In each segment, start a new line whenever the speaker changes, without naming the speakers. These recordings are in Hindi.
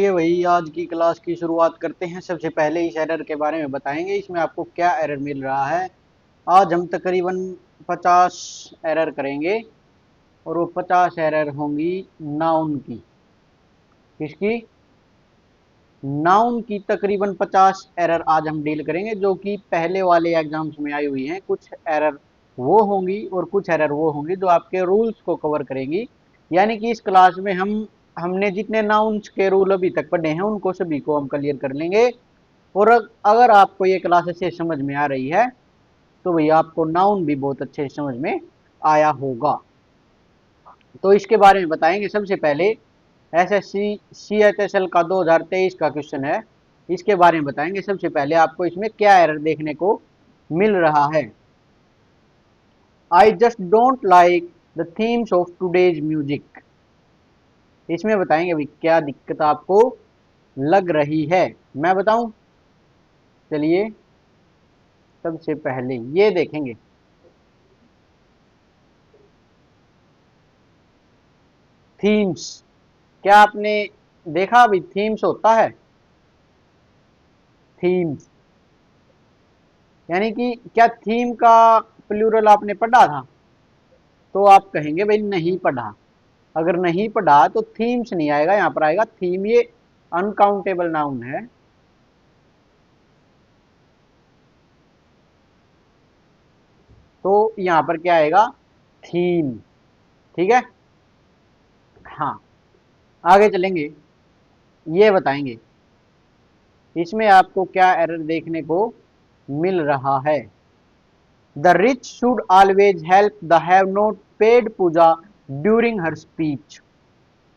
चलिए वही आज की क्लास की शुरुआत करते हैं। सबसे पहले इस एरर के बारे में बताएंगे, इसमें आपको क्या एरर मिल रहा है। आज हम तकरीबन 50 एरर करेंगे और वो 50 एरर होंगी नाउन की। किसकी? नाउन की तकरीबन 50 एरर आज हम डील करेंगे, जो कि पहले वाले एग्जाम्स में आई हुई हैं। कुछ एरर वो होंगी और कुछ एरर वो होंगी जो आपके रूल्स को कवर करेंगी। यानी कि इस क्लास में हमने जितने नाउन्स के रूल अभी तक पढ़े हैं उनको सभी को हम क्लियर कर लेंगे। और अगर आपको ये क्लास अच्छे से समझ में आ रही है तो भैया आपको नाउन भी बहुत अच्छे से समझ में आया होगा। तो इसके बारे में बताएंगे। सबसे पहले एसएससी सीएचएसएल का 2023 का क्वेश्चन है, इसके बारे में बताएंगे। सबसे पहले आपको इसमें क्या एरर देखने को मिल रहा है। I just don't like the themes of today's music. इसमें बताएंगे भाई क्या दिक्कत आपको लग रही है। मैं बताऊं? चलिए सबसे पहले ये देखेंगे। थीम्स, क्या आपने देखा भाई थीम्स होता है? थीम्स यानी कि क्या थीम का प्लूरल आपने पढ़ा था? तो आप कहेंगे भाई नहीं पढ़ा। अगर नहीं पढ़ा तो थीम्स नहीं आएगा, यहां पर आएगा थीम। ये अनकाउंटेबल नाउन है। तो यहां पर क्या आएगा? थीम। ठीक है। हाँ, आगे चलेंगे। ये बताएंगे इसमें आपको क्या एरर देखने को मिल रहा है। The rich should always help the have not paid Pooja during her speech.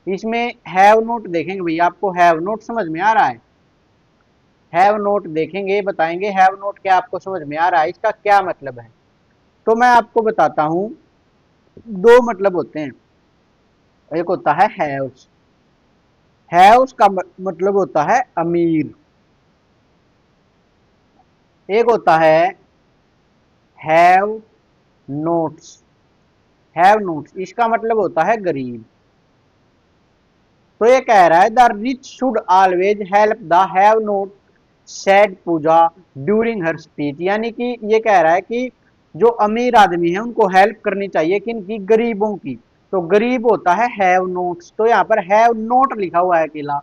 इसमें हैव नोट देखेंगे भैया, आपको हैव नोट समझ में आ रहा है? हैव नोट देखेंगे, बताएंगे हैव नोट क्या आपको समझ में आ रहा है, इसका क्या मतलब है। तो मैं आपको बताता हूं। दो मतलब होते हैं। एक होता है हैव्स। हैव्स का मतलब होता है अमीर। एक होता है हैव नोट्स। हैव नोट्स इसका मतलब होता है गरीब। तो ये कह रहा है the rich should always help the have not said Puja during her speech. यानी कि ये कह रहा है कि जो अमीर आदमी है उनको हेल्प करनी चाहिए, किनकी? गरीबों की। तो गरीब होता है हैव नोट्स। तो यहाँ पर हैव नोट लिखा हुआ है अकेला।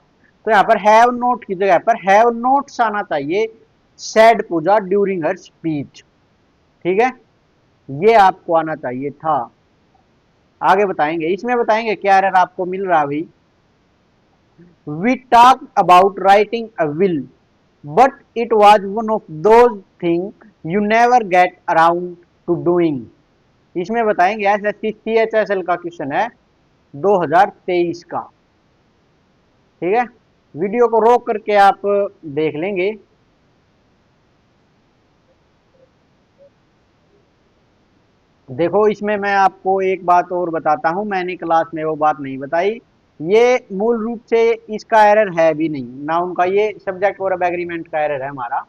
तो यहाँ पर हैव नोट की जगह पर हैव नोट्स आना चाहिए। Said Puja during her speech. ठीक है, ये आपको आना चाहिए था। आगे बताएंगे, इसमें बताएंगे क्या एरर आपको मिल रहा है। We talked about writing a will, but it was one of those things you never get around to doing. इसमें बताएंगे एसएससी सीएचएसएल का क्वेश्चन है 2023 का। ठीक है, वीडियो को रोक करके आप देख लेंगे। देखो इसमें मैं आपको एक बात और बताता हूं, मैंने क्लास में वो बात नहीं बताई। ये मूल रूप से इसका एरर है भी नहीं नाउन का, ये सब्जेक्ट और अब एग्रीमेंट का एरर है हमारा।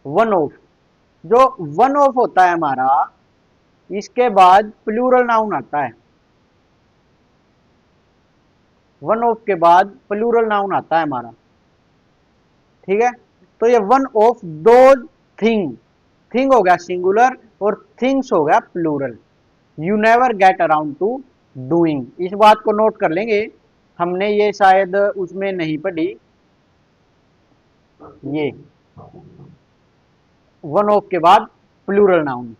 वन ऑफ, जो वन ऑफ होता है हमारा, इसके बाद प्लूरल नाउन आता है। वन ऑफ के बाद प्लूरल नाउन आता है हमारा। ठीक है, तो ये वन ऑफ दो थिंग। थिंग हो गया सिंगुलर और थिंग्स हो गया plural. You never get around to doing, इस बात को नोट कर लेंगे। हमने ये शायद उसमें नहीं पढ़ी। ये वन ऑफ के बाद प्लूरल नाउन।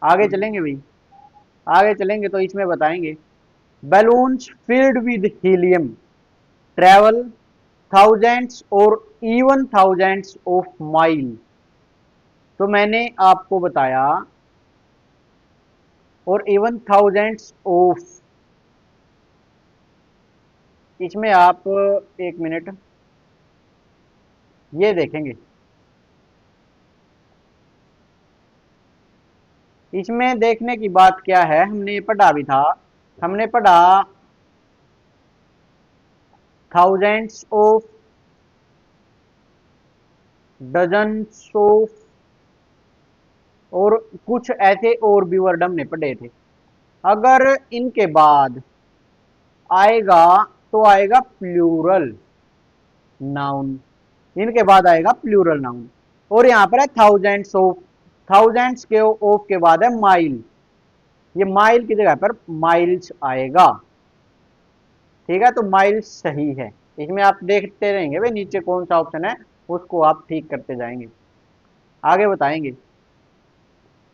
आगे चलेंगे भाई, आगे चलेंगे तो इसमें बताएंगे balloons filled with helium travel thousands or even thousands of miles। तो मैंने आपको बताया और इवन थाउजेंड्स ऑफ, इसमें आप एक मिनट ये देखेंगे। इसमें देखने की बात क्या है, हमने पढ़ा भी था। हमने पढ़ा थाउजेंड्स ऑफ, डजन्स ऑफ, और कुछ ऐसे और भी वर्ड हमने पढ़े थे। अगर इनके बाद आएगा तो आएगा प्लूरल। नाउन, इनके बाद आएगा प्लूरल नाउन। और यहाँ पर है थाउजेंड्स ऑफ, थाउजेंड्स के ऑफ के बाद है माइल, ये माइल की जगह पर माइल्स आएगा। ठीक है, तो माइल्स सही है। इसमें आप देखते रहेंगे भाई नीचे कौन सा ऑप्शन है, उसको आप ठीक करते जाएंगे। आगे बताएंगे,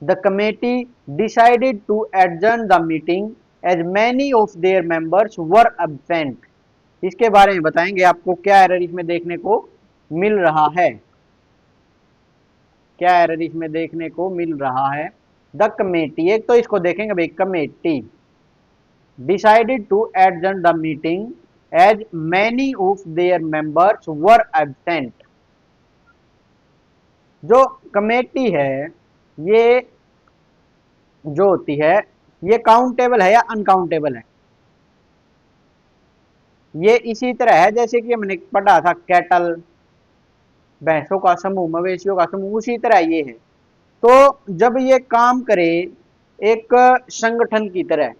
the committee decided to adjourn the meeting as many of their members were absent. इसके बारे में बताएंगे, आपको क्या एरर इसमें देखने को मिल रहा है, क्या एरर इसमें देखने को मिल रहा है। द कमेटी, एक तो इसको देखेंगे भाई, committee decided to adjourn the meeting as many of their members were absent. जो कमेटी है, ये जो होती है, ये काउंटेबल है या अनकाउंटेबल है? ये इसी तरह है जैसे कि हमने पढ़ा था कैटल, भैंसों का समूह, मवेशियों का समूह, उसी तरह ये है। तो जब ये काम करे एक संगठन की तरह,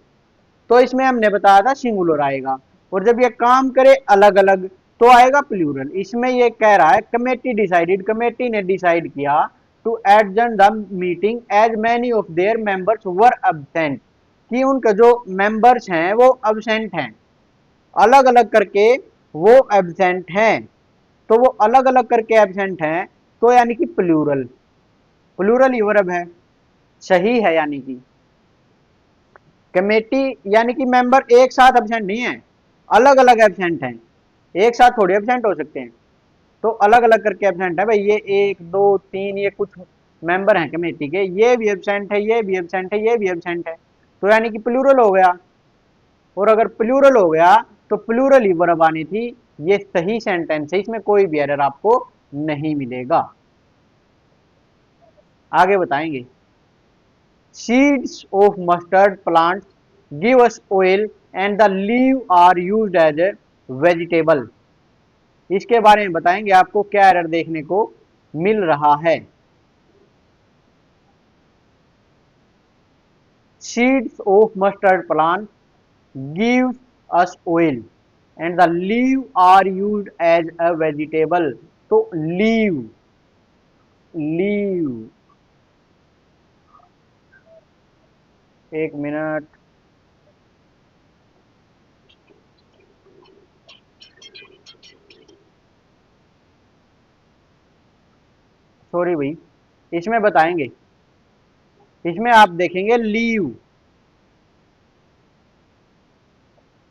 तो इसमें हमने बताया था सिंगुलर आएगा, और जब ये काम करे अलग अलग तो आएगा प्लूरल। इसमें ये कह रहा है कमेटी डिसाइडेड, कमेटी ने डिसाइड किया to adjourn the meeting as many of their members were absent, कि उनके जो मेंबर्स हैं वो एब्सेंट हैं, अलग अलग करके वो एब्सेंट हैं। तो वो अलग अलग करके एब्सेंट हैं, तो यानी कि प्लूरल, प्लूरल ही वर्ब है, सही है। यानी कि कमेटी यानी कि मेंबर एक साथ एब्सेंट नहीं है, अलग अलग एब्सेंट हैं, एक साथ थोड़ी एब्सेंट हो सकते हैं, तो अलग अलग करके एब्सेंट है भाई। ये एक दो तीन, ये कुछ मेंबर हैं कमेटी के, ये भी एब्सेंट है, ये भी एब्सेंट है, ये भी एब्सेंट है, तो यानी कि प्लूरल हो गया। और अगर प्लूरल हो गया तो प्लूरल ही वर्ब आनी थी। ये सही सेंटेंस है, इसमें कोई भी एरर आपको नहीं मिलेगा। आगे बताएंगे, seeds of mustard plants give us oil and the leaf are used as a vegetable। इसके बारे में बताएंगे, आपको क्या एरर देखने को मिल रहा है। seeds of mustard plant give us oil and the leaf are used as a vegetable। तो leaf, leaf, एक मिनट, सॉरी भाई, इसमें बताएंगे, इसमें आप देखेंगे leave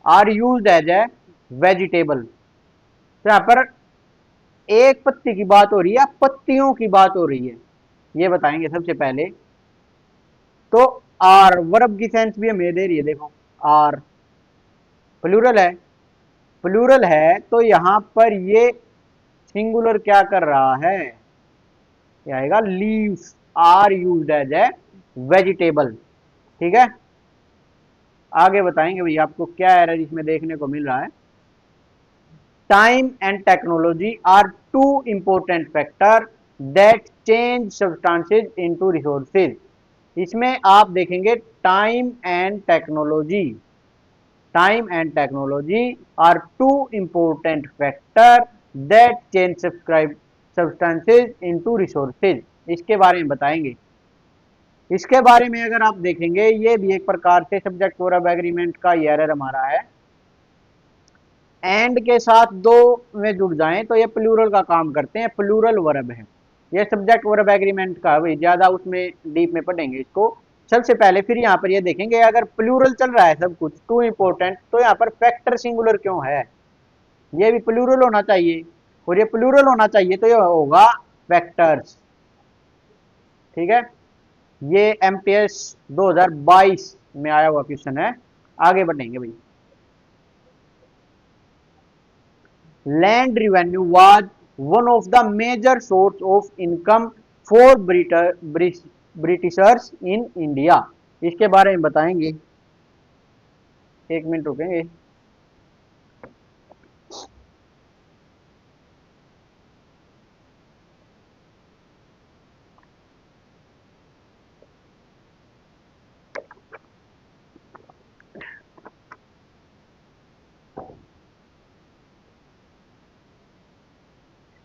are use as a vegetable, तो यहाँ पर एक पत्ती की बात हो रही है, पत्तियों की बात हो रही है, ये बताएंगे सबसे पहले। तो आर वर्ब की सेंस भी हमें दे रही है, देखो आर प्लूरल है, प्लूरल है तो यहां पर ये सिंगुलर क्या कर रहा है, ये आएगा leaves are used as a vegetable. ठीक है, आगे बताएंगे भैया आपको क्या एरर इसमें देखने को मिल रहा है। Time and technology are two important factor that change substances into resources. इसमें आप देखेंगे time and technology, time and technology are two important factor that change subscribe substances into resources. इसके बारे में बताएंगे। इसके बारे में अगर आप देखेंगे, ये भी एक प्रकार से सब्जेक्ट वर्ब एग्रीमेंट का एरर हमारा है। एंड के साथ दो में जुड़ जाएं तो ये प्लूरल का काम करते हैं, प्लूरल वर्ब है। ये सब्जेक्ट वर्ब एग्रीमेंट का भाई ज्यादा उसमें डीप में पढ़ेंगे इसको। सबसे पहले फिर यहाँ पर ये देखेंगे, अगर प्लूरल चल रहा है सब कुछ टू इंपॉर्टेंट, तो यहाँ पर फैक्टर सिंगुलर क्यों है, ये भी प्लूरल होना चाहिए, और ये प्लूरल होना चाहिए तो ये होगा फैक्टर्स। ठीक है, ये एमटीएस 2022 में आया हुआ क्वेश्चन है। आगे बढ़ेंगे भाई, land revenue was one of the major source of income for Britishers in India. इसके बारे में बताएंगे, एक मिनट रुकेंगे।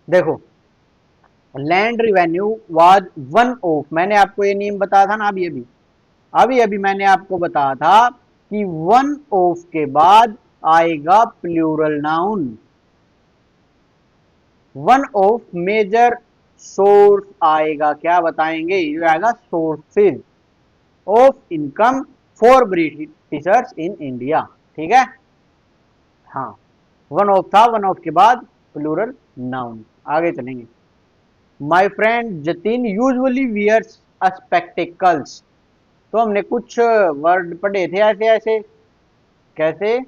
देखो, land revenue was one of, मैंने आपको ये नियम बताया था ना अभी अभी, अभी अभी मैंने आपको बताया था कि वन ऑफ के बाद आएगा plural noun. One of major source आएगा, क्या बताएंगे, ये आएगा sources of income for Britishers in India. ठीक है, हाँ, वन ऑफ था, वन ऑफ के बाद प्लूरल नाउन। आगे चलेंगे। My friend Jatin usually wears spectacles. तो हमने कुछ वर्ड पढ़े थे ऐसे ऐसे, कैसे,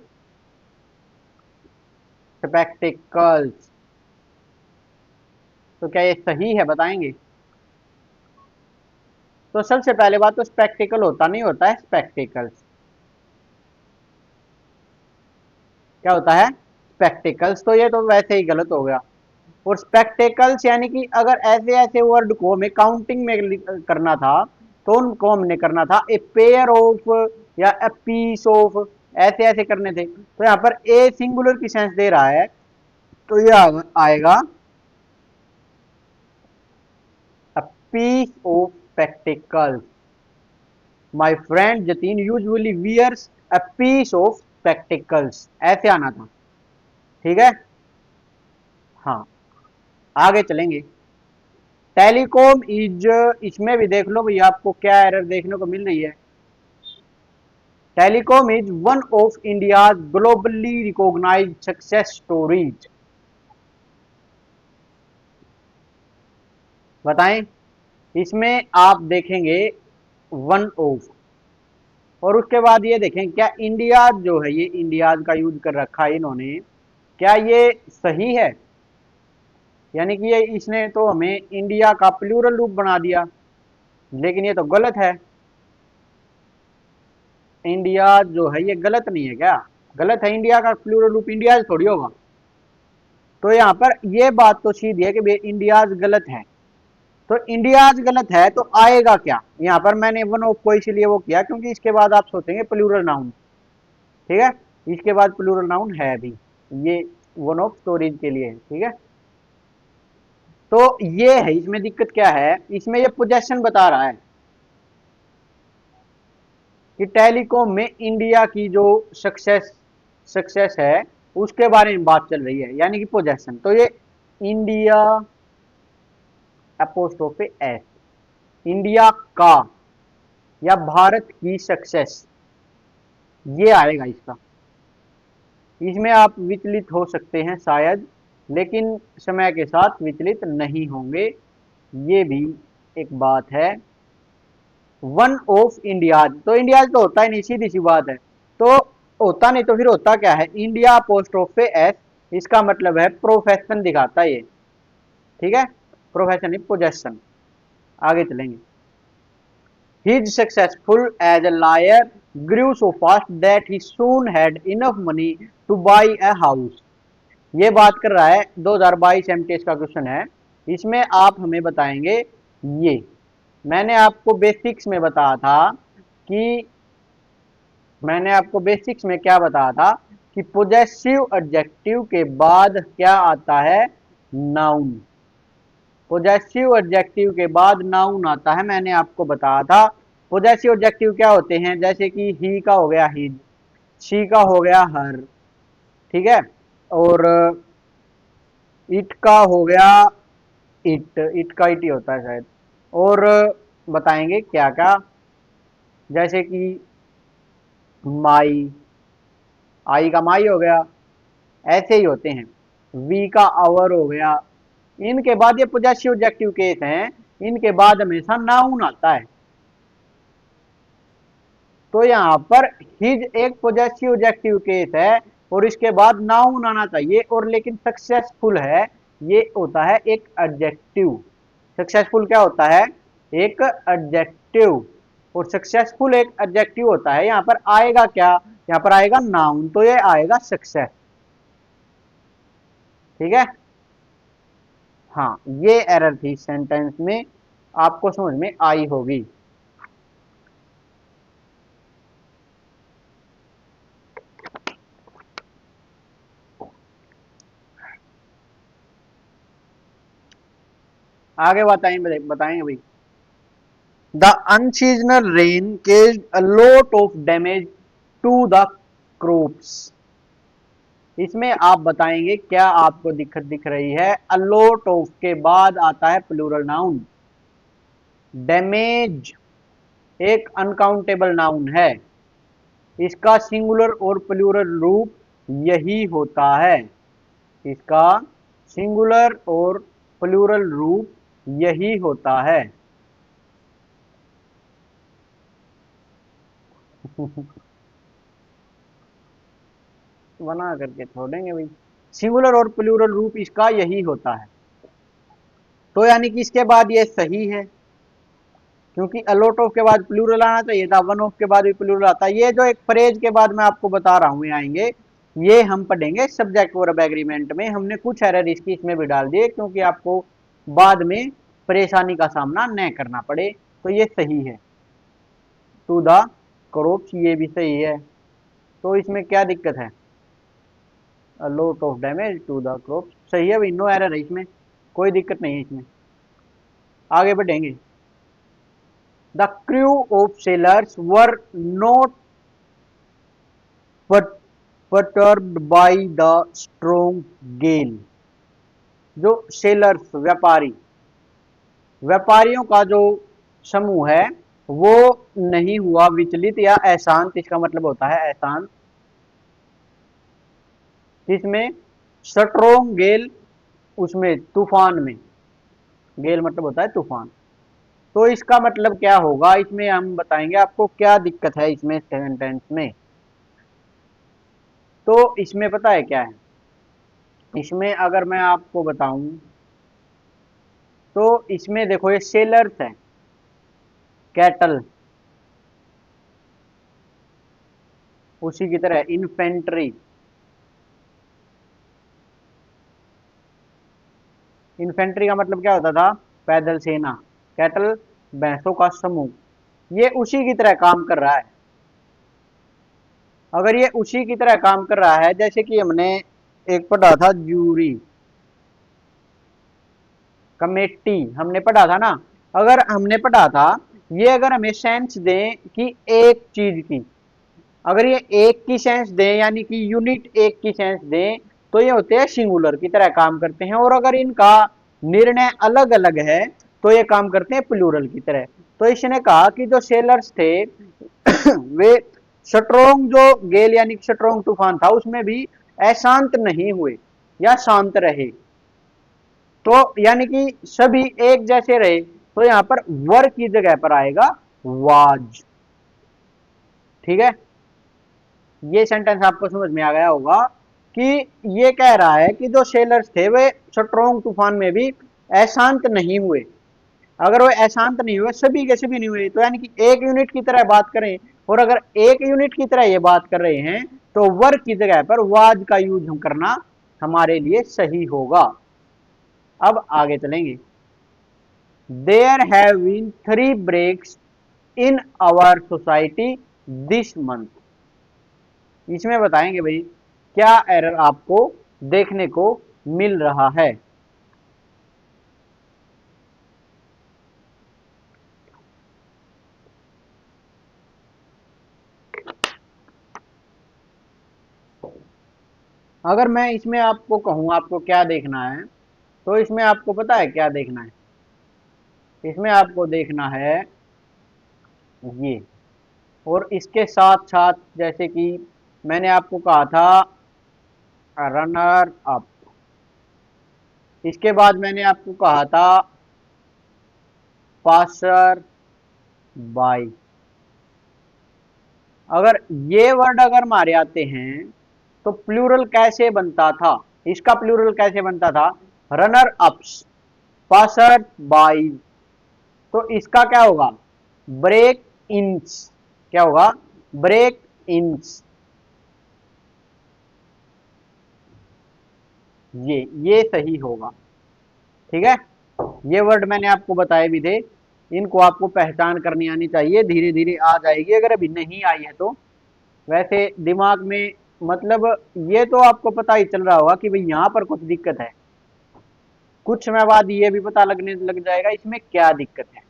स्पेक्टिकल्स, तो क्या ये सही है, बताएंगे। तो सबसे पहले बात तो स्पेक्टिकल होता नहीं, होता है स्पेक्टिकल्स। क्या होता है, स्पेक्टिकल्स, तो ये तो वैसे ही गलत हो गया। और स्पेक्टिकल्स यानी कि अगर ऐसे ऐसे वर्ड को हमें काउंटिंग में करना था, तो उनको हमने करना था ए पेयर ऑफ या ए पीस ऑफ, ऐसे ऐसे करने थे। तो यहाँ पर ए सिंगुलर की सेंस दे रहा है, तो ये आएगा a piece of spectacles. My friend Jatin usually wears a piece of spectacles, ऐसे आना था। ठीक है, हाँ, आगे चलेंगे। टेलीकॉम इज, इसमें भी देख लो भैया आपको क्या एरर देखने को मिल रही है। Telecom is one of India globally recognised success stories, बताएं। इसमें आप देखेंगे वन ऑफ, और उसके बाद ये देखें क्या इंडिया जो है, ये इंडियाज का यूज कर रखा है इन्होंने, क्या ये सही है, यानी कि ये इसने तो हमें इंडिया का प्लूरल रूप बना दिया, लेकिन ये तो गलत है। इंडिया जो है ये गलत नहीं है क्या, गलत है, इंडिया का प्लूरल रूप इंडिया थोड़ी होगा। तो यहाँ पर ये बात तो सीधी है कि भाई इंडियाज गलत है। तो इंडियाज गलत है तो आएगा क्या, यहाँ पर मैंने वन ऑफ को इसलिए वो किया क्योंकि इसके बाद आप सोचेंगे प्लूरल नाउन। ठीक है, इसके बाद प्लूरल नाउन है भी, ये वन ऑफ स्टोरीज के लिए है। ठीक है, तो ये है, इसमें दिक्कत क्या है, इसमें ये पोजेशन बता रहा है कि टेलीकॉम में इंडिया की जो सक्सेस सक्सेस है उसके बारे में बात चल रही है, यानी कि पोजेशन। तो ये इंडिया अपोस्ट्रोफे एस, इंडिया का या भारत की सक्सेस, ये आएगा इसका। इसमें आप विचलित हो सकते हैं शायद, लेकिन समय के साथ विचलित नहीं होंगे, ये भी एक बात है। वन ऑफ इंडियाज, तो इंडियाज तो होता ही नहीं, सीधी सी बात है। तो होता नहीं तो फिर होता क्या है, इंडिया अपोस्ट्रोफे एस, इसका मतलब है प्रोफेशन दिखाता है ये। ठीक है, प्रोफेशन इज पोजेशन। आगे चलेंगे। His successful as a lawyer grew so fast that he soon had enough money to buy a house. ये बात कर रहा है 2022 एमटीएस का क्वेश्चन है। इसमें आप हमें बताएंगे, ये मैंने आपको बेसिक्स में बताया था कि, मैंने आपको बेसिक्स में क्या बताया था कि पोजेसिव एडजेक्टिव के बाद क्या आता है, नाउन। पोजेसिव एडजेक्टिव के बाद नाउन आता है, मैंने आपको बताया था। पोजेसिव एडजेक्टिव क्या होते हैं, जैसे कि ही का हो गया हिज, शी का हो गया हर, ठीक है, और इट का हो गया इट का इट ही होता है शायद। और बताएंगे क्या क्या, जैसे कि माई, आई का माई हो गया, ऐसे ही होते हैं। वी का आवर हो गया। इनके बाद ये पोजेसिव एडजेक्टिव केस हैं, इनके बाद हमेशा नाउन आता है। तो यहाँ पर हिज एक पॉजिटिव एडजेक्टिव केस है, और इसके बाद नाउन आना चाहिए, और लेकिन सक्सेसफुल है, ये होता है एक एडजेक्टिव। सक्सेसफुल क्या होता है, एक एडजेक्टिव, और सक्सेसफुल एक एडजेक्टिव होता है। यहाँ पर आएगा क्या, यहाँ पर आएगा नाउन, तो ये आएगा सक्सेस। ठीक है, हाँ, ये एरर थी सेंटेंस में, आपको समझ में आई होगी। आगे बताएंगे बताएंगे भाई। The unseasonal rain caused a lot of damage to the crops. इसमें आप बताएंगे क्या आपको दिक्कत दिख रही है। अ लॉट ऑफ के बाद आता है प्लूरल नाउन। डैमेज एक अनकाउंटेबल नाउन है। इसका सिंगुलर और प्लूरल रूप यही होता है। इसका सिंगुलर और प्लूरल रूप यही होता है। बना करके छोड़ेंगे भाई। सिंगुलर और प्लूरल रूप इसका यही होता है। तो यानी कि इसके बाद ये सही है, क्योंकि अलॉट ऑफ के बाद प्लूरल आना चाहिए था, वन ऑफ के बाद भी प्लूरल आता है। ये जो एक फ्रेज के बाद मैं आपको बता रहा हूं, ये आएंगे, ये हम पढ़ेंगे सब्जेक्ट वर्ब एग्रीमेंट में। हमने कुछ एरर इसकी इसमें भी डाल दिए, क्योंकि आपको बाद में परेशानी का सामना न करना पड़े। तो ये सही है, टू द क्रॉप्स, ये भी सही है। तो इसमें क्या दिक्कत है, lot of damage to the crops, सही है भाई, नो एरर है इसमें, कोई दिक्कत नहीं है इसमें। आगे बढ़ेंगे। The crew of sellers were not perturbed by the strong gale। जो सेलर्स व्यापारी, व्यापारियों का जो समूह है वो नहीं हुआ विचलित या अशांत। इसका मतलब होता है अशांत। इसमें स्ट्रोंग गेल, उसमें तूफान में, गेल मतलब होता है तूफान। तो इसका मतलब क्या होगा, इसमें हम बताएंगे आपको क्या दिक्कत है इसमें सेंटेंस में। तो इसमें पता है क्या है, इसमें अगर मैं आपको बताऊं तो इसमें देखो ये सेलर्स है, कैटल, उसी की तरह इन्फेंट्री, इन्फेंट्री का मतलब क्या होता था, पैदल सेना, कैटल भैंसों का समूह। ये उसी की तरह काम कर रहा है। अगर ये उसी की तरह काम कर रहा है, जैसे कि हमने एक पढ़ा था जूरी कमेटी, हमने पढ़ा था ना। अगर हमने पढ़ा था, ये अगर हमें सेंस दें कि एक चीज की, अगर ये एक की सेंस दें यानी कि यूनिट एक की सेंस दें, तो ये होते हैं सिंगुलर की तरह काम करते हैं। और अगर इनका निर्णय अलग अलग है तो ये काम करते हैं प्लूरल की तरह। तो इसने कहा कि जो सेलर्स थे वे स्ट्रोंग जो गेल यानी स्ट्रोंग तूफान था उसमें भी अशांत नहीं हुए या शांत रहे। तो यानी कि सभी एक जैसे रहे। तो यहां पर वर की जगह पर आएगा वाज। ठीक है, ये सेंटेंस आपको समझ में आ गया होगा कि ये कह रहा है कि जो सेलर्स थे वे स्ट्रोंग तूफान में भी अशांत नहीं हुए। अगर वो अशांत नहीं हुए, सभी के सभी नहीं हुए, तो यानी कि एक यूनिट की तरह बात करें, और अगर एक यूनिट की तरह ये बात कर रहे हैं तो वर्क की जगह पर वाज का यूज हम करना हमारे लिए सही होगा। अब आगे चलेंगे। There have been 3 breaks in our society this month. इसमें बताएंगे भाई क्या एरर आपको देखने को मिल रहा है। अगर मैं इसमें आपको कहूं आपको क्या देखना है, तो इसमें आपको पता है क्या देखना है, इसमें आपको देखना है ये। और इसके साथ साथ जैसे कि मैंने आपको कहा था रनर अप, इसके बाद मैंने आपको कहा था पासर बाई। अगर ये वर्ड अगर मारे आते हैं तो प्लूरल कैसे बनता था, इसका प्लूरल कैसे बनता था, रनर अप्स, पासर बाई। तो इसका क्या होगा, ब्रेक इंस, क्या होगा, ब्रेक इंस। ये सही होगा। ठीक है, ये वर्ड मैंने आपको बताए भी थे, इनको आपको पहचान करनी आनी चाहिए, धीरे धीरे आ जाएगी अगर अभी नहीं आई है तो। वैसे दिमाग में मतलब ये तो आपको पता ही चल रहा होगा कि भाई यहाँ पर कुछ दिक्कत है, कुछ समय बाद ये भी पता लगने लग जाएगा इसमें क्या दिक्कत है।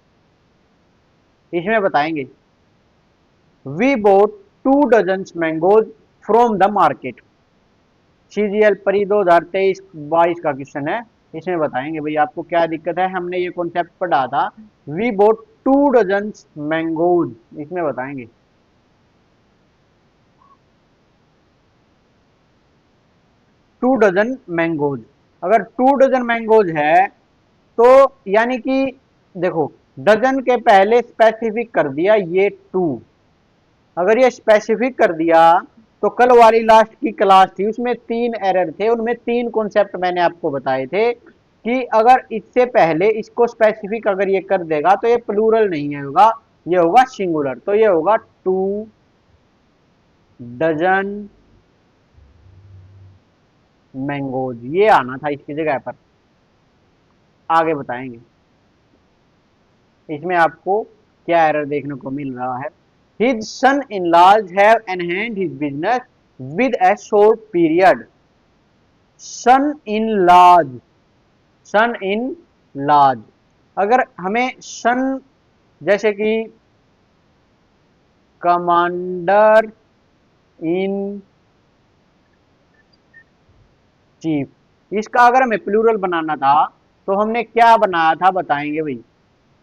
इसमें बताएंगे we bought 2 dozen mangoes from the market. CGL परी 2023-22 का क्वेश्चन है। इसमें बताएंगे भाई आपको क्या दिक्कत है। हमने ये कॉन्सेप्ट पढ़ा था, वी बोट 2 डजन मैंगोज। इसमें बताएंगे 2 डजन मैंगोज। अगर 2 डजन मैंगोज है तो यानी कि देखो, डजन के पहले स्पेसिफिक कर दिया ये 2। अगर ये स्पेसिफिक कर दिया तो कल वाली लास्ट की क्लास थी उसमें 3 एरर थे, उनमें 3 कॉन्सेप्ट मैंने आपको बताए थे कि अगर इससे पहले इसको स्पेसिफिक अगर ये कर देगा तो ये प्लूरल नहीं है होगा, ये होगा सिंगुलर। तो ये होगा 2 डजन मैंगोज, ये आना था इसकी जगह पर। आगे बताएंगे इसमें आपको क्या एरर देखने को मिल रहा है। His son in laws have enhanced his business with a short period. Son in laws, son in laws, अगर हमें सन जैसे कि कमांडर इन चीफ, इसका अगर हमें प्लूरल बनाना था तो हमने क्या बनाया था बताएंगे भाई।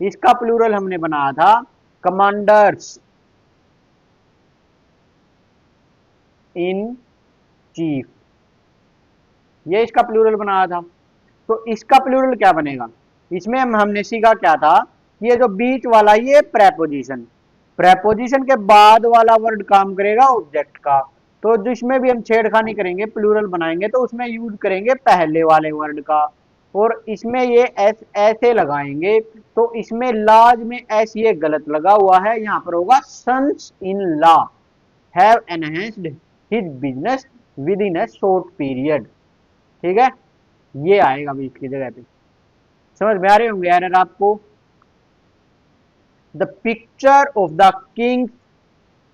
इसका प्लूरल हमने बनाया था कमांडर्स इन चीफ, ये इसका प्लूरल बनाया था। तो इसका प्लूरल क्या बनेगा, इसमें हमने सीखा क्या था कि ये जो बीच वाला ये प्रेपोजिशन, प्रेपोजिशन के बाद वाला वर्ड काम करेगा ऑब्जेक्ट का। तो जिसमें भी हम छेड़खानी करेंगे प्लूरल बनाएंगे तो उसमें यूज करेंगे पहले वाले वर्ड का। और इसमें ये एस ऐसे लगाएंगे तो इसमें लाज में एस ये गलत लगा हुआ है, यहाँ पर होगा sons in law have enhanced his business with in a short period. ठीक है, ये आएगा भी इसकी जगह पे। समझ में आ रहे होंगे एरर आपको। The picture of the king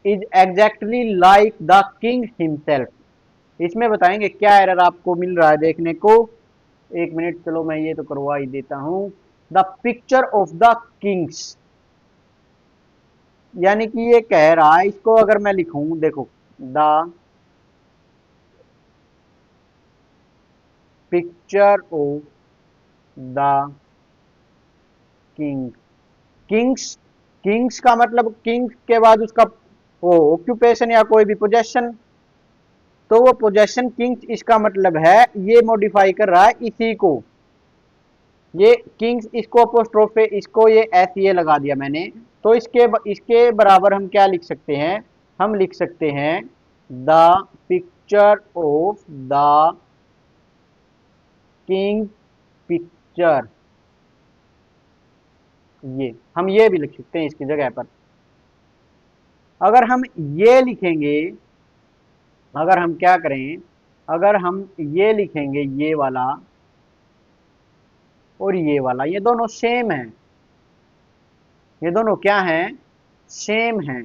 is exactly like the king himself. इसमें बताएंगे क्या एरर आपको मिल रहा है देखने को। एक मिनट, चलो मैं ये तो करवा ही देता हूं। The picture of the Kings, यानी कि ये कह रहा है, इसको अगर मैं लिखूं देखो, the picture of the king, Kings, Kings का मतलब किंग्स के बाद उसका वो ऑक्यूपेशन या कोई भी पोजेशन, तो वो पोजेशन किंग्स इसका मतलब है ये मॉडिफाई कर रहा है इसी को। ये किंग्स इसको अपोस्ट्रोफे इसको ये एस ये लगा दिया मैंने। तो इसके बराबर हम क्या लिख सकते हैं, हम लिख सकते हैं the picture of the king picture, ये हम ये भी लिख सकते हैं इसकी जगह पर। अगर हम ये लिखेंगे, अगर हम क्या करें, अगर हम ये लिखेंगे ये वाला और ये वाला, ये दोनों सेम है, ये दोनों क्या हैं, सेम हैं।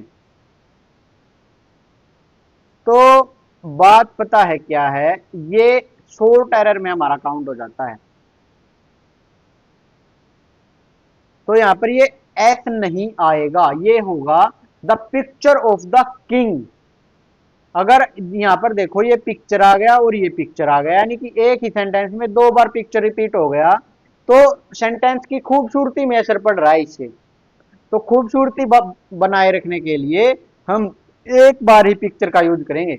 तो बात पता है क्या है, ये शॉर्ट एरर में हमारा काउंट हो जाता है। तो यहां पर ये एस नहीं आएगा, ये होगा the picture of the king. अगर यहां पर देखो ये पिक्चर आ गया और ये पिक्चर आ गया, यानी कि एक ही सेंटेंस में 2 बार पिक्चर रिपीट हो गया, तो सेंटेंस की खूबसूरती में असर पड़ रहा है इससे। तो खूबसूरती बनाए रखने के लिए हम एक बार ही पिक्चर का यूज करेंगे।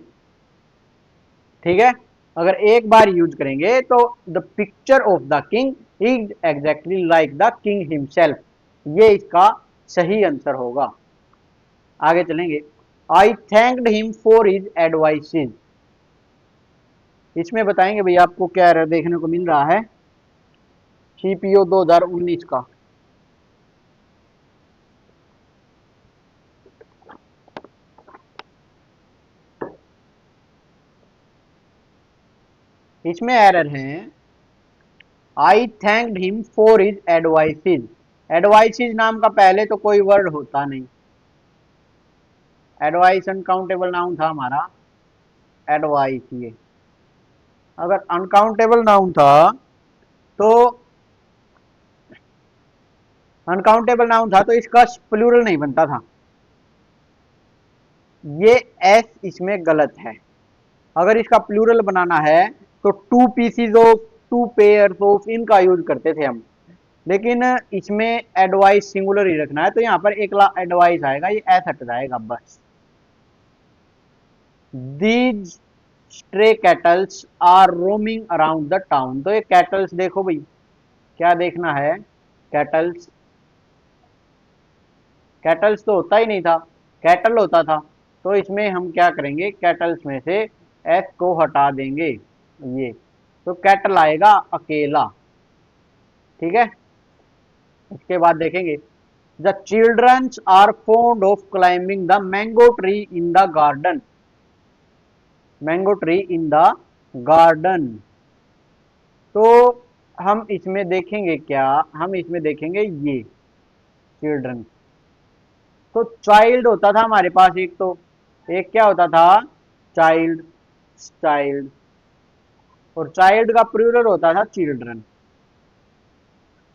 ठीक है, अगर एक बार यूज करेंगे तो the picture of the king is exactly like the king himself, ये इसका सही आंसर होगा। आगे चलेंगे, I thanked him for his advices. इसमें बताएंगे भैया आपको क्या एरर देखने को मिल रहा है। CPO 2019 का, इसमें एरर है I thanked him for his advices. Advices नाम का पहले तो कोई वर्ड होता नहीं, एडवाइस अनकाउंटेबल नाउन था हमारा, एडवाइस। ये अगर अनकाउंटेबल नाउन था तो अनकाउंटेबल नाउन था तो इसका प्लूरल नहीं बनता था। ये एस इसमें गलत है। अगर इसका प्लूरल बनाना है तो two pieces of, two pairs of, इनका यूज करते थे हम। लेकिन इसमें एडवाइस सिंगुलर ही रखना है तो यहाँ पर एकला एडवाइस आएगा, ये एस हट जाएगा बस। These stray cattles are roaming around the town. तो ये कैटल्स देखो भाई, क्या देखना है, कैटल्स, कैटल्स तो होता ही नहीं था, कैटल होता था। तो इसमें हम क्या करेंगे, कैटल्स में से एस को हटा देंगे, ये तो कैटल आएगा अकेला। ठीक है, इसके बाद देखेंगे, the childrens are fond of climbing the mango tree in the garden. Mango tree in the garden. तो हम इसमें देखेंगे क्या, हम इसमें देखेंगे ये चिल्ड्रन। तो चाइल्ड होता था हमारे पास एक, तो एक क्या होता था, चाइल्ड, चाइल्ड, और चाइल्ड का प्लूरल होता था चिल्ड्रन।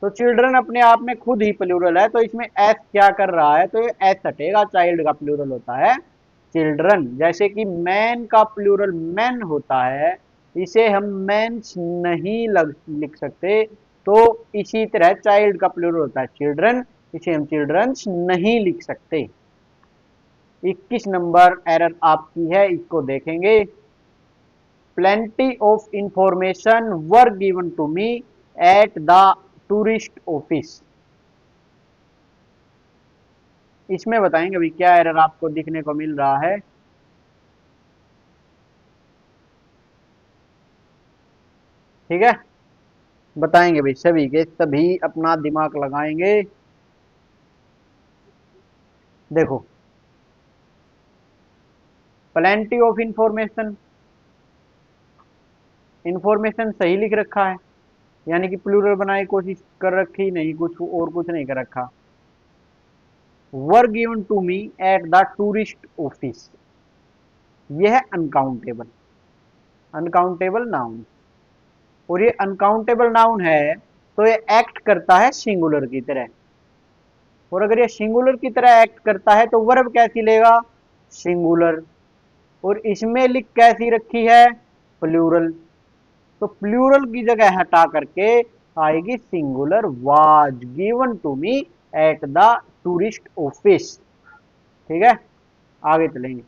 तो चिल्ड्रन अपने आप में खुद ही प्लूरल है, तो इसमें एस क्या कर रहा है, तो ये एस हटेगा, चाइल्ड का प्लूरल होता है चिल्ड्रन। जैसे कि मैन का प्लूरल मैन होता है, इसे हम मैंस नहीं लिख सकते, तो इसी तरह चाइल्ड का प्लूरल होता है चिल्ड्रन, इसे हम चिल्ड्रंस नहीं लिख सकते। 21 नंबर एरर आपकी है, इसको देखेंगे। Plenty of information were given to me at the tourist office. इसमें बताएंगे अभी क्या एरर आपको दिखने को मिल रहा है। ठीक है, बताएंगे भाई, सभी के सभी अपना दिमाग लगाएंगे। देखो, प्लेंटी ऑफ इंफॉर्मेशन, इंफॉर्मेशन सही लिख रखा है, यानी कि प्लूरल बनाने की कोशिश कर रखी नहीं, कुछ और कुछ नहीं कर रखा। Were given to me at the tourist office, यह है अनकाउंटेबल, अनकाउंटेबल नाउन। और ये अनकाउंटेबल नाउन है तो ये एक्ट करता है सिंगुलर की तरह, और अगर ये सिंगुलर की तरह एक्ट करता है तो वर्ब कैसी लेगा, सिंगुलर। और इसमें लिख कैसी रखी है, प्लूरल। तो प्लूरल की जगह हटा करके आएगी singular, was given to me at the tourist office. ठीक है, आगे चलेंगे।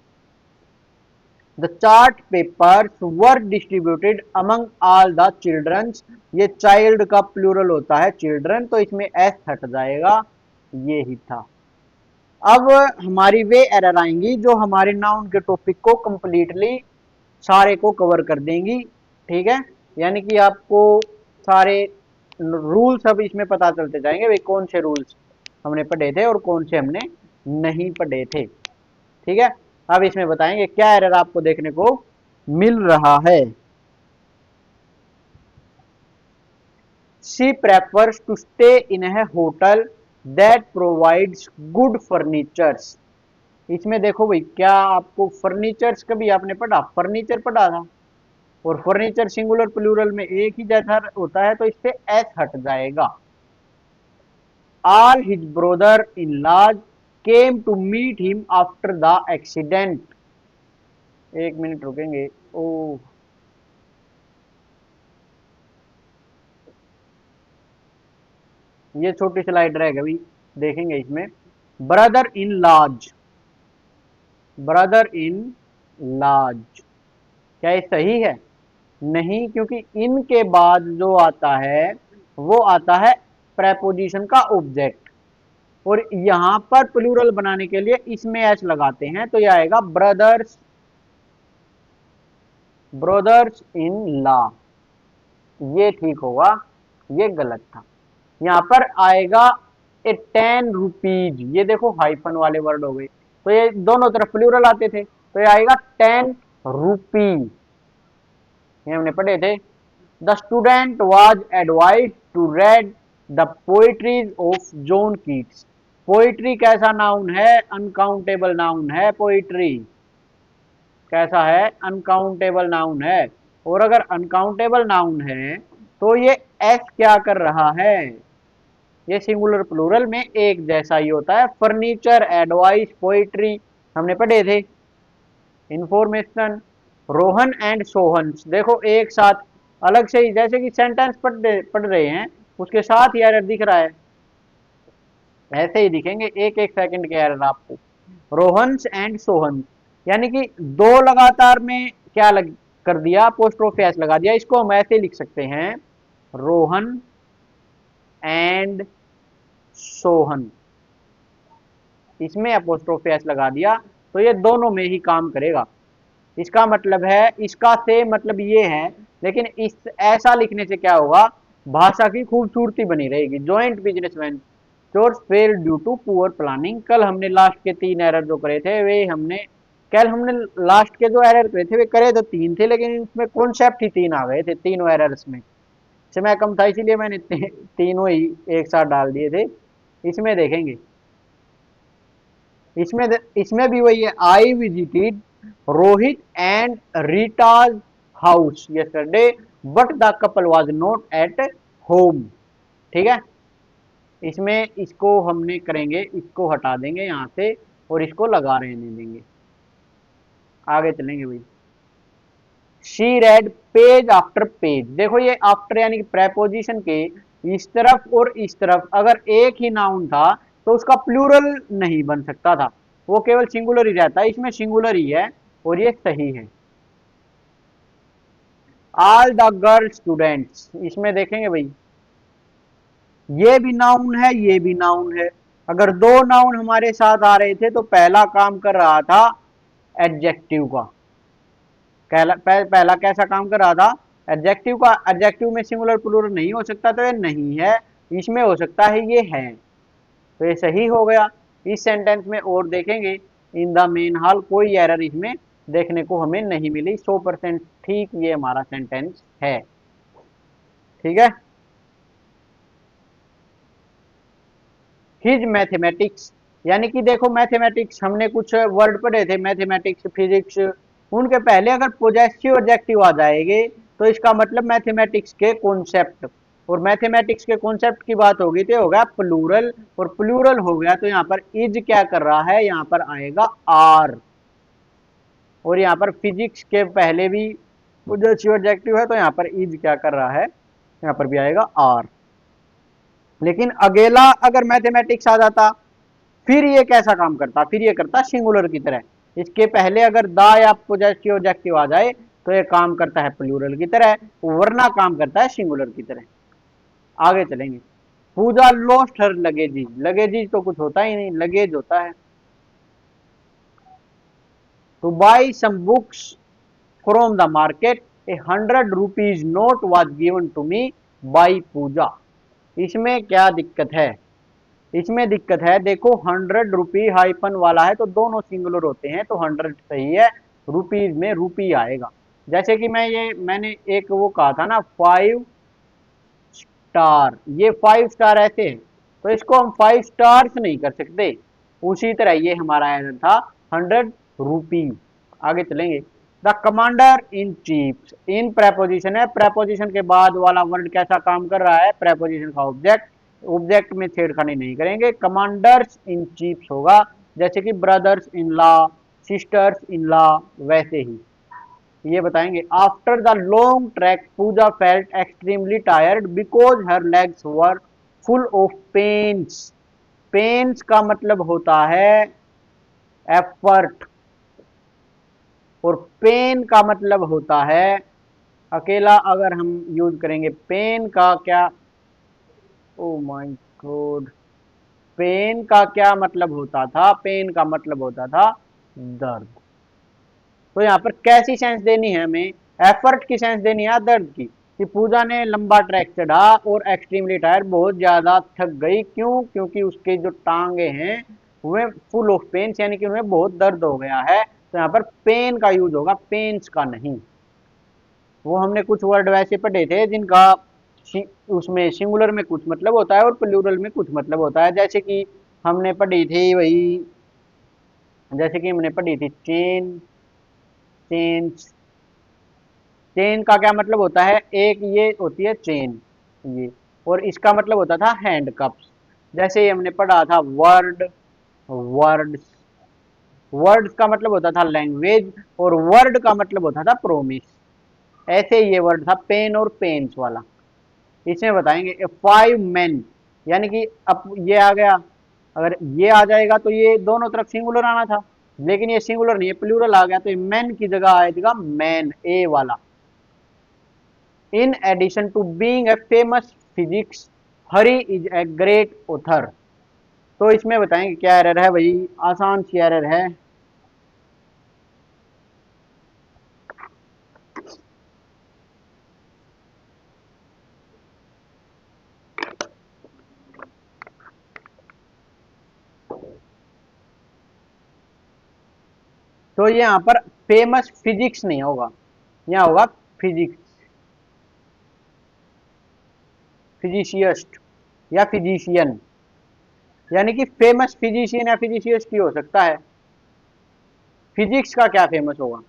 The chart papers were distributed among all the childrens, ये चाइल्ड का प्लूरल होता है चिल्ड्रन, तो इसमें एस हट जाएगा, ये ही था। अब हमारी वे एरर आएंगी जो हमारे नाउन के टॉपिक को कंप्लीटली सारे को कवर कर देंगी। ठीक है, यानी कि आपको सारे रूल्स अब इसमें पता चलते जाएंगे, भाई कौन से रूल्स हमने पढ़े थे और कौन से हमने नहीं पढ़े थे। ठीक है, अब इसमें बताएंगे क्या एरर आपको देखने को मिल रहा है। She prefers to stay in a hotel that provides good furnitures. इसमें देखो भाई, क्या आपको फर्नीचर्स कभी आपने पढ़ा, फर्नीचर पढ़ा था, और फर्नीचर सिंगुलर प्लूरल में एक ही जैसा होता है, तो इससे एस हट जाएगा। All his brother in laws came to meet him after the accident. एक मिनट रुकेंगे, ओ ये छोटी स्लाइड रहेगा भाई, देखेंगे इसमें। Brother in laws, brother in laws, क्या ये सही है, नहीं, क्योंकि इनके बाद जो आता है वो आता है प्रेपोजिशन का ऑब्जेक्ट, और यहां पर प्लूरल बनाने के लिए इसमें एस लगाते हैं, तो यह आएगा ब्रदर्स, ब्रदर्स इन लॉ, ये ठीक होगा, ये गलत था। यहां पर आएगा ए 10 रुपीज, ये देखो हाइफन वाले वर्ड हो गए, तो ये दोनों तरफ प्लूरल आते थे, तो ये आएगा 10 रुपी, ये हमने पढ़े थे। The student was advise to read the poetries of John Keats. Poetry कैसा नाउन है, अनकाउंटेबल नाउन है पोइट्री, कैसा है, अनकाउंटेबल नाउन है। और अगर अनकाउंटेबल नाउन है तो ये एस क्या कर रहा है, ये सिंगुलर प्लूरल में एक जैसा ही होता है। फर्नीचर, एडवाइस, पोइट्री हमने पढ़े थे। इंफॉर्मेशन, रोहन एंड सोहन, देखो एक साथ अलग से ही, जैसे कि सेंटेंस पढ़ रहे हैं उसके साथ ही एरर दिख रहा है, ऐसे ही दिखेंगे एक एक सेकंड के एरर आपको। रोहन्स एंड सोहन, यानी कि दो लगातार में क्या कर दिया, अपोस्ट्रोफी एस लगा दिया। इसको हम ऐसे लिख सकते हैं, रोहन एंड सोहन, इसमें अपोस्ट्रोफी एस लगा दिया तो ये दोनों में ही काम करेगा। इसका मतलब है, इसका से मतलब ये है, लेकिन इस ऐसा लिखने से क्या होगा, भाषा की खूबसूरती बनी रहेगी। Joint businessman chores fail due to poor planning. कल हमने लास्ट के 3 एरर जो करे थे वे हमने, कल हमने लास्ट के जो एरर करे थे वे करे तो 3 थे, लेकिन इसमें कॉन्सेप्ट ही 3 आ गए थे तीनों एरर्स में। समय कम था इसीलिए मैंने तीनों ही एक साथ डाल दिए थे। इसमें देखेंगे, इसमें भी वही है, I visited Rohit and Rita's house yesterday but the couple was not at home. ठीक है, इसमें इसको हमने करेंगे, इसको हटा देंगे यहां से और इसको लगा रहने देंगे। आगे चलेंगे भाई। She red page after page, देखो ये आफ्टर यानी कि प्रेपोजिशन के इस तरफ और इस तरफ अगर एक ही नाउन था तो उसका प्लूरल नहीं बन सकता था, वो केवल सिंगुलर ही रहता है। इसमें सिंगुलर ही है और ये सही है। ऑल द गर्ल स्टूडेंट्स, इसमें देखेंगे भाई, ये भी नाउन है ये भी नाउन है। अगर दो नाउन हमारे साथ आ रहे थे तो पहला काम कर रहा था एडजेक्टिव का, पहला कैसा काम कर रहा था, एडजेक्टिव का। एडजेक्टिव में सिंगुलर प्लूरल नहीं हो सकता तो ये नहीं है, इसमें हो सकता है ये है, तो ये सही हो गया इस सेंटेंस में। और देखेंगे इन द मेन हॉल, कोई एरर इसमें देखने को हमें नहीं मिली, 100% ठीक ये हमारा सेंटेंस है। ठीक है, हिज मैथमेटिक्स, यानी कि देखो मैथमेटिक्स हमने कुछ वर्ड पढ़े थे, मैथमेटिक्स, फिजिक्स, उनके पहले अगर पॉजेसिव एडजेक्टिव आ जाएंगे तो इसका मतलब मैथमेटिक्स के कॉन्सेप्ट, और मैथमेटिक्स के कॉन्सेप्ट की बात होगी तो होगा प्लूरल, और प्लूरल हो गया तो यहाँ पर इज क्या कर रहा है, यहाँ पर आएगा आर। और यहाँ पर फिजिक्स के पहले भी पॉजेसिव एडजेक्टिव है तो यहाँ पर इज क्या कर रहा है, यहाँ पर भी आएगा आर। लेकिन अकेला अगर मैथमेटिक्स आ जाता फिर ये कैसा काम करता, फिर ये करता सिंगुलर की तरह। इसके पहले अगर द या पॉजेसिव ऑब्जेक्टिव आ जाए तो ये काम करता है प्लूरल की तरह, वरना काम करता है सिंगुलर की तरह। आगे चलेंगे। पूजा लॉस्ट हर लगेजीज, लगेजीज तो कुछ होता ही नहीं, लगेज होता है। To buy some books from the market, a 100 rupees note was given to me by Puja. इसमें क्या दिक्कत है, इसमें दिक्कत है, देखो 100 रुपी हाइफन वाला है तो दोनों सिंगुलर होते हैं तो 100 सही है, रुपीज में रुपी आएगा। जैसे कि मैंने एक वो कहा था ना 5 स्टार, ये 5 स्टार ऐसे है तो इसको हम 5 स्टार्स नहीं कर सकते, उसी तरह ये हमारा आंसर था 100 रुपी। आगे चलेंगे। The commander in chief, in preposition है, प्रेपोजिशन के बाद वाला वर्ड कैसा काम कर रहा है, प्रेपोजिशन का ऑब्जेक्ट, ऑब्जेक्ट में छेड़खानी नहीं करेंगे। कमांडर्स इन चीफ्स होगा, जैसे कि brothers in law, sisters in law, वैसे ही ये बताएंगे। After the long track Puja felt extremely tired because her legs were full of pains. Pains का मतलब होता है एफर्ट, और पेन का मतलब होता है, अकेला अगर हम यूज करेंगे पेन का क्या, ओ माय गॉड, पेन का क्या मतलब होता था, पेन का मतलब होता था दर्द। तो यहाँ पर कैसी सेंस देनी है हमें, एफर्ट की सेंस देनी है दर्द की, कि पूजा ने लंबा ट्रैक चढ़ा और एक्सट्रीमली टायर, बहुत ज्यादा थक गई, क्यों, क्योंकि उसके जो टांगे हैं वह फुल ऑफ पेन्स, यानी कि उन्हें बहुत दर्द हो गया है, तो यहाँ पर पेन का यूज होगा, पेन्स का नहीं। वो हमने कुछ वर्ड वैसे पढ़े थे जिनका उसमें सिंगुलर में कुछ मतलब होता है और प्लूरल में कुछ मतलब होता है, जैसे कि हमने पढ़ी थी वही, जैसे कि हमने पढ़ी थी चेन, चेंज, चेन का क्या मतलब होता है, एक ये होती है चेन ये, और इसका मतलब होता था हैंड कप्स, जैसे ही हमने पढ़ा था वर्ड, वर्ड्स, वर्ड्स का मतलब होता था लैंग्वेज और वर्ड का मतलब होता था प्रोमिस। ऐसे ही ये वर्ड था पेन और पेन्स वाला। इसमें बताएंगे 5 men, यानी कि अब ये आ गया, अगर ये आ जाएगा तो ये दोनों तरफ सिंगुलर आना था, लेकिन ये सिंगुलर नहीं है, प्लूरल आ गया, तो ये मैन की जगह आएगा मैन, ए वाला। In addition to being a famous physics, Hari is a great author. तो इसमें बताएंगे क्या एरर है भाई, आसान सी एरर है। तो ये यहाँ पर फेमस फिजिक्स नहीं होगा, यहाँ होगा फिजिक्स, फिजिशियस्ट या फिजिशियन, यानी कि फेमस फिजिशियन या फिजिशियस्ट ही हो सकता है। फिजिक्स का क्या फेमस होगा,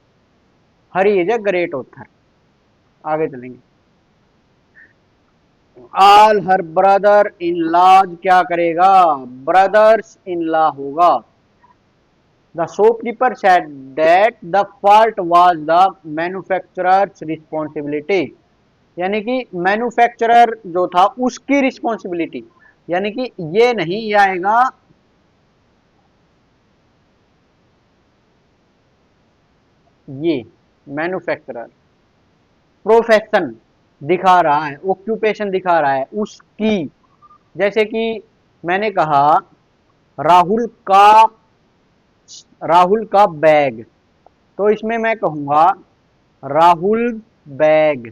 Hari is a great author. आगे चलेंगे। All her brother in laws क्या करेगा, ब्रदर्स इन लॉ होगा। The shopkeeper said that the fault was the manufacturer's responsibility, यानी कि मैन्युफैक्चरर जो था उसकी रिस्पॉन्सिबिलिटी, यानी कि ये नहीं, ये आएगा ये मैन्युफैक्चरर। प्रोफेशन दिखा रहा है, ऑक्यूपेशन दिखा रहा है उसकी, जैसे कि मैंने कहा राहुल का, राहुल का बैग, तो इसमें मैं कहूंगा राहुल बैग,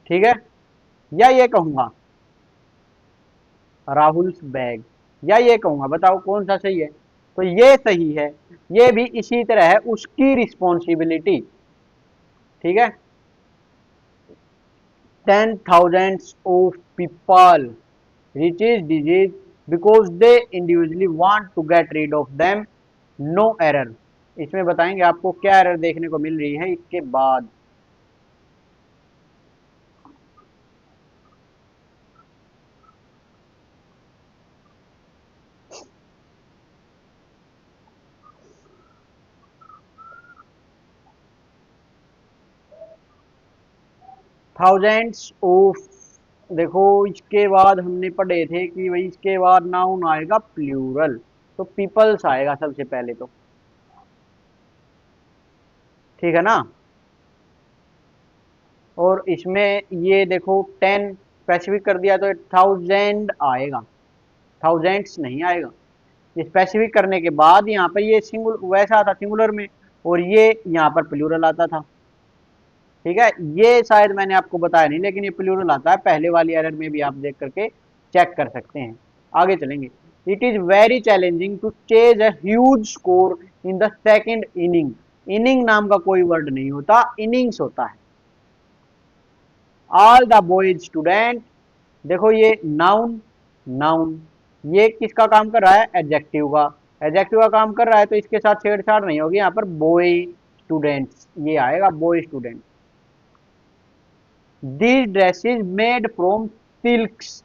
ठीक है, या ये कहूंगा राहुल बैग, या ये कहूंगा, बताओ कौन सा सही है। तो ये सही है, ये भी इसी तरह है, उसकी रिस्पॉन्सिबिलिटी, ठीक है। 10,000 of people reaches disease because they individually want to get rid of them, no error। इसमें बताएंगे आपको क्या एरर देखने को मिल रही है इसके बाद। थाउजेंड्स ऑफ, देखो इसके बाद हमने पढ़े थे कि भाई इसके बाद नाउन आएगा प्लूरल, तो पीपल्स आएगा सबसे पहले तो, ठीक है ना। और इसमें ये देखो 10 स्पेसिफिक कर दिया तो 1000 आएगा, थाउजेंड्स नहीं आएगा। ये स्पेसिफिक करने के बाद यहाँ पर ये सिंगुलर वैसा आता सिंगुलर में, और ये यहाँ पर प्लूरल आता था, ठीक है। ये शायद मैंने आपको बताया नहीं, लेकिन ये प्लूरल आता है, पहले वाली एरर में भी आप देख करके चेक कर सकते हैं। आगे चलेंगे। It is very challenging to chase a huge score in the second inning, inning नाम का कोई वर्ड नहीं होता, इनिंग्स होता है। ऑल द बॉयज स्टूडेंट, देखो ये नाउन, नाउन ये किसका काम कर रहा है, एडजेक्टिव का, एडजेक्टिव का काम कर रहा है, तो इसके साथ छेड़छाड़ नहीं होगी, यहाँ पर बॉय स्टूडेंट्स ये आएगा, boy student. These dresses made from silks,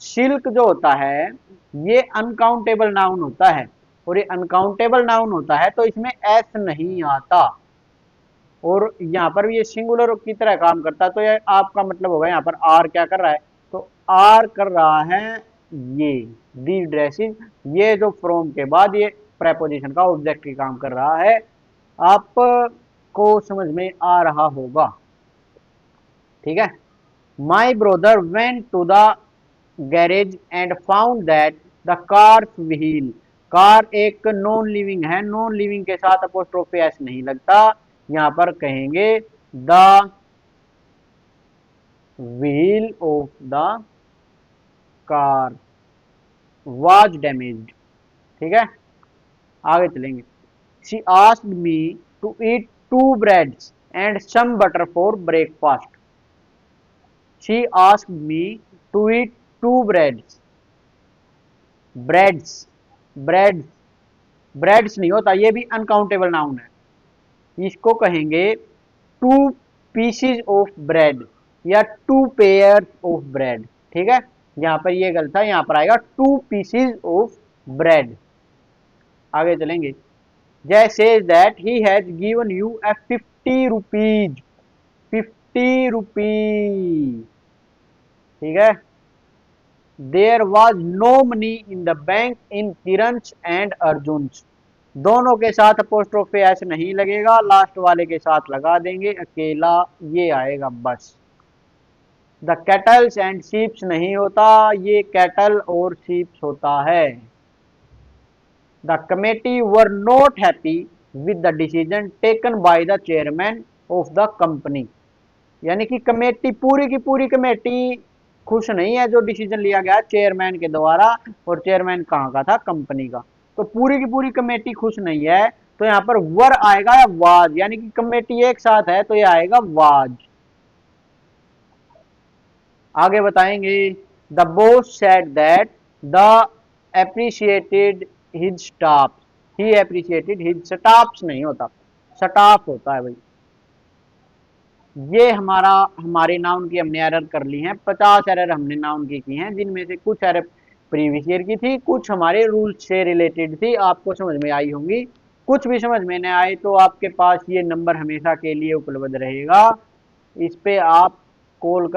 silk जो होता है ये अनकाउंटेबल नाउन होता है, और ये अनकाउंटेबल नाउन होता है तो इसमें एस नहीं आता, और यहाँ पर भी ये सिंगुलर की तरह काम करता है, तो ये आपका मतलब होगा यहाँ पर आर क्या कर रहा है, तो आर कर रहा है ये दी ड्रेसेस, ये जो फ्रॉम के बाद ये प्रेपोजिशन का ऑब्जेक्ट की काम कर रहा है, आपको समझ में आ रहा होगा, ठीक है। My brother went to the garage and found that the car wheel, car एक नॉन लिविंग है, नॉन लिविंग के साथ अपोस्ट्रोफी एस नहीं लगता, यहां पर कहेंगे the wheel of the car was damaged, ठीक है। आगे चलेंगे। She asked me to eat 2 breads and some butter for breakfast, she asked me to eat 2 breads, breads, breads, breads नहीं होता, ये भी अनकाउंटेबल नाउन है, इसको कहेंगे 2 pieces ऑफ ब्रेड या 2 pairs ऑफ ब्रेड, ठीक है। यहाँ पर ये गलत था, यहाँ पर आएगा 2 पीसीज ऑफ ब्रेड। आगे चलेंगे। Jay says that he has given you a 50 rupees, 50 rupees, ठीक है। There was no money in the bank in Kiran's and Arjun's. दोनों के साथ अपोस्ट्रोफे एस नहीं लगेगा, लास्ट वाले के साथ लगा देंगे, अकेला ये आएगा बस। द कैटल्स एंड शीप्स नहीं होता, ये कैटल और शीप्स होता है। The committee were not happy with the decision taken by the chairman of the company. यानी कि कमेटी, पूरी की पूरी कमेटी खुश नहीं है जो डिसीजन लिया गया चेयरमैन के द्वारा। और चेयरमैन कहाँ का था? कंपनी का। तो पूरी की पूरी कमेटी खुश नहीं है, तो यहाँ पर वर आएगा या वाज, यानी कि कमेटी एक साथ है तो ये आएगा वाज। आगे बताएंगे। The boss said that the appreciated his staff, he appreciated his staffs नहीं होता, स्टाफ होता है भाई। ये हमारे नाउन की हमने एरर कर ली है, 50 एरर हमने नाउन की हैं, जिनमें से कुछ एरर प्रीवियस ईयर की थी, कुछ हमारे रूल्स से रिलेटेड थी, आपको समझ में आई होंगी। कुछ भी समझ में न आए तो आपके पास ये नंबर हमेशा के लिए उपलब्ध रहेगा, इस पे आप कॉल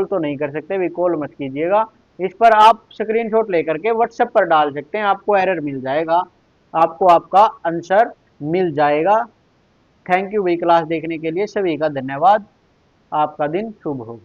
तो नहीं कर सकते भी, कॉल मत कीजिएगा। इस पर आप स्क्रीनशॉट लेकर के व्हाट्सएप पर डाल सकते हैं, आपको एरर मिल जाएगा, आपको आपका आंसर मिल जाएगा। थैंक यू भाई, क्लास देखने के लिए सभी का धन्यवाद। आपका दिन शुभ हो।